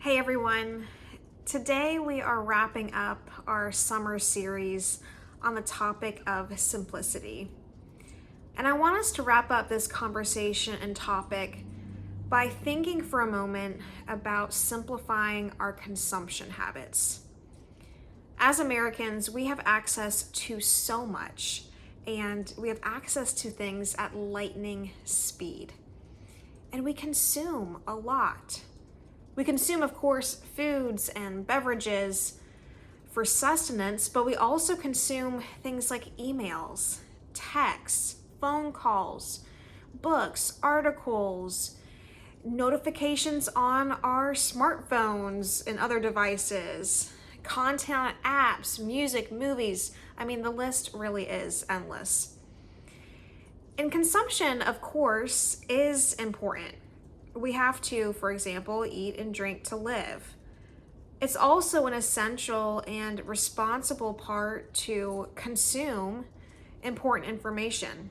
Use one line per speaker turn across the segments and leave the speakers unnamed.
Hey everyone, today we are wrapping up our summer series on the topic of simplicity. And I want us to wrap up this conversation and topic by thinking for a moment about simplifying our consumption habits. As Americans, we have access to so much, and we have access to things at lightning speed. And we consume a lot. We consume, of course, foods and beverages for sustenance, but we also consume things like emails, texts, phone calls, books, articles, notifications on our smartphones and other devices, content apps, music, movies. I mean, the list really is endless. And consumption, of course, is important. We have to, for example, eat and drink to live. It's also an essential and responsible part to consume important information.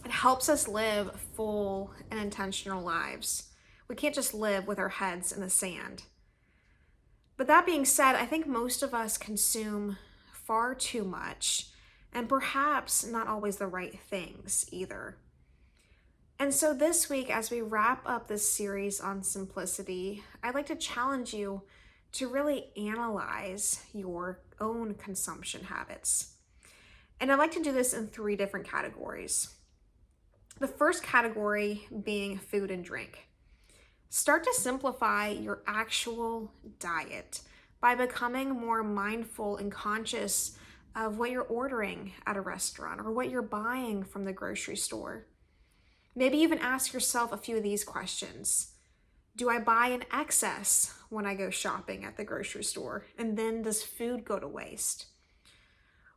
It helps us live full and intentional lives. We can't just live with our heads in the sand. But that being said, I think most of us consume far too much, and perhaps not always the right things either. And so this week, as we wrap up this series on simplicity, I'd like to challenge you to really analyze your own consumption habits. And I'd like to do this in 3 different categories. The first category being food and drink. Start to simplify your actual diet by becoming more mindful and conscious of what you're ordering at a restaurant or what you're buying from the grocery store. Maybe even ask yourself a few of these questions. Do I buy in excess when I go shopping at the grocery store? And then does food go to waste?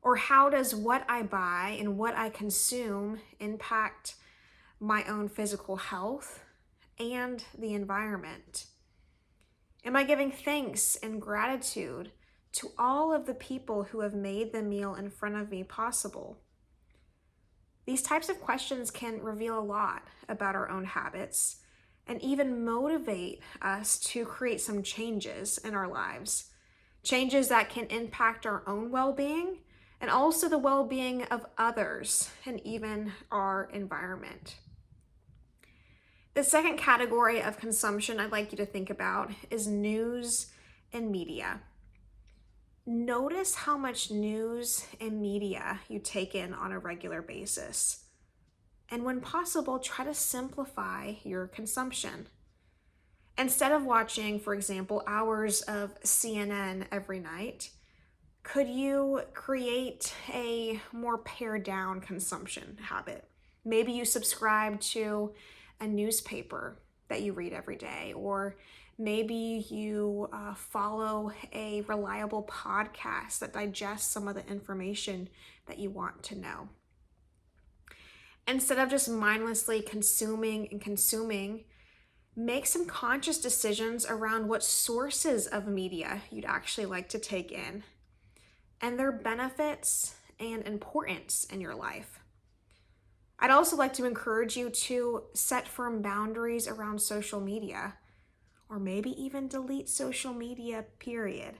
Or how does what I buy and what I consume impact my own physical health and the environment? Am I giving thanks and gratitude to all of the people who have made the meal in front of me possible? These types of questions can reveal a lot about our own habits and even motivate us to create some changes in our lives. Changes that can impact our own well-being and also the well-being of others and even our environment. The second category of consumption I'd like you to think about is news and media. Notice how much news and media you take in on a regular basis. And when possible, try to simplify your consumption. Instead of watching, for example, hours of CNN every night, could you create a more pared down consumption habit? Maybe you subscribe to a newspaper that you read every day, or maybe you follow a reliable podcast that digests some of the information that you want to know. Instead of just mindlessly consuming, make some conscious decisions around what sources of media you'd actually like to take in and their benefits and importance in your life. I'd also like to encourage you to set firm boundaries around social media, or maybe even delete social media, period.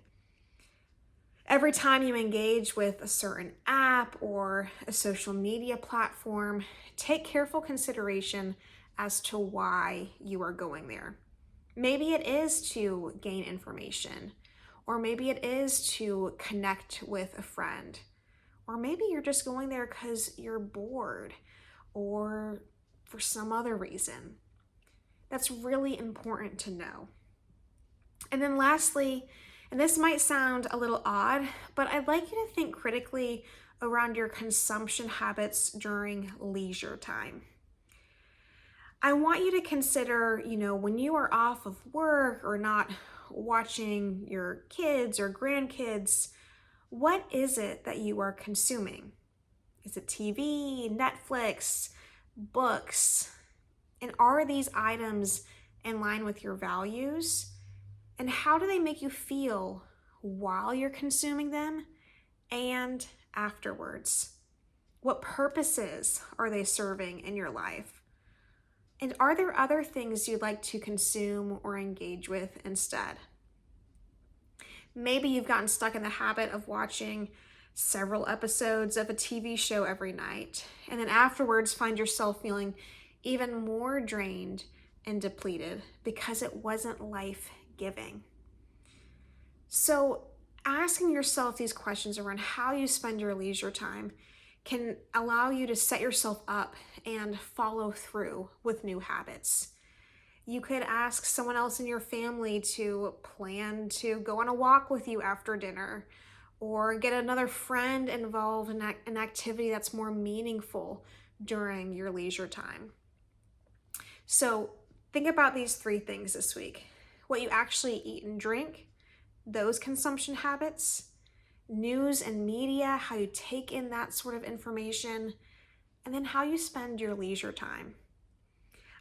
Every time you engage with a certain app or a social media platform, take careful consideration as to why you are going there. Maybe it is to gain information, or maybe it is to connect with a friend, or maybe you're just going there because you're bored or for some other reason. That's really important to know. And then lastly, and this might sound a little odd, but I'd like you to think critically around your consumption habits during leisure time. I want you to consider, when you are off of work or not watching your kids or grandkids, what is it that you are consuming? Is it TV, Netflix, books? And are these items in line with your values? And how do they make you feel while you're consuming them and afterwards? What purposes are they serving in your life? And are there other things you'd like to consume or engage with instead? Maybe you've gotten stuck in the habit of watching several episodes of a TV show every night, and then afterwards find yourself feeling even more drained and depleted because it wasn't life-giving. So, asking yourself these questions around how you spend your leisure time can allow you to set yourself up and follow through with new habits. You could ask someone else in your family to plan to go on a walk with you after dinner, or get another friend involved in an activity that's more meaningful during your leisure time. So, think about these three things this week: what you actually eat and drink, those consumption habits, news and media, how you take in that sort of information, and then how you spend your leisure time.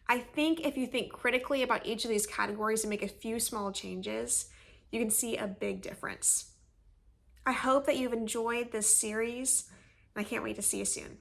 I think if you think critically about each of these categories and make a few small changes, you can see a big difference. I hope that you've enjoyed this series, and I can't wait to see you soon.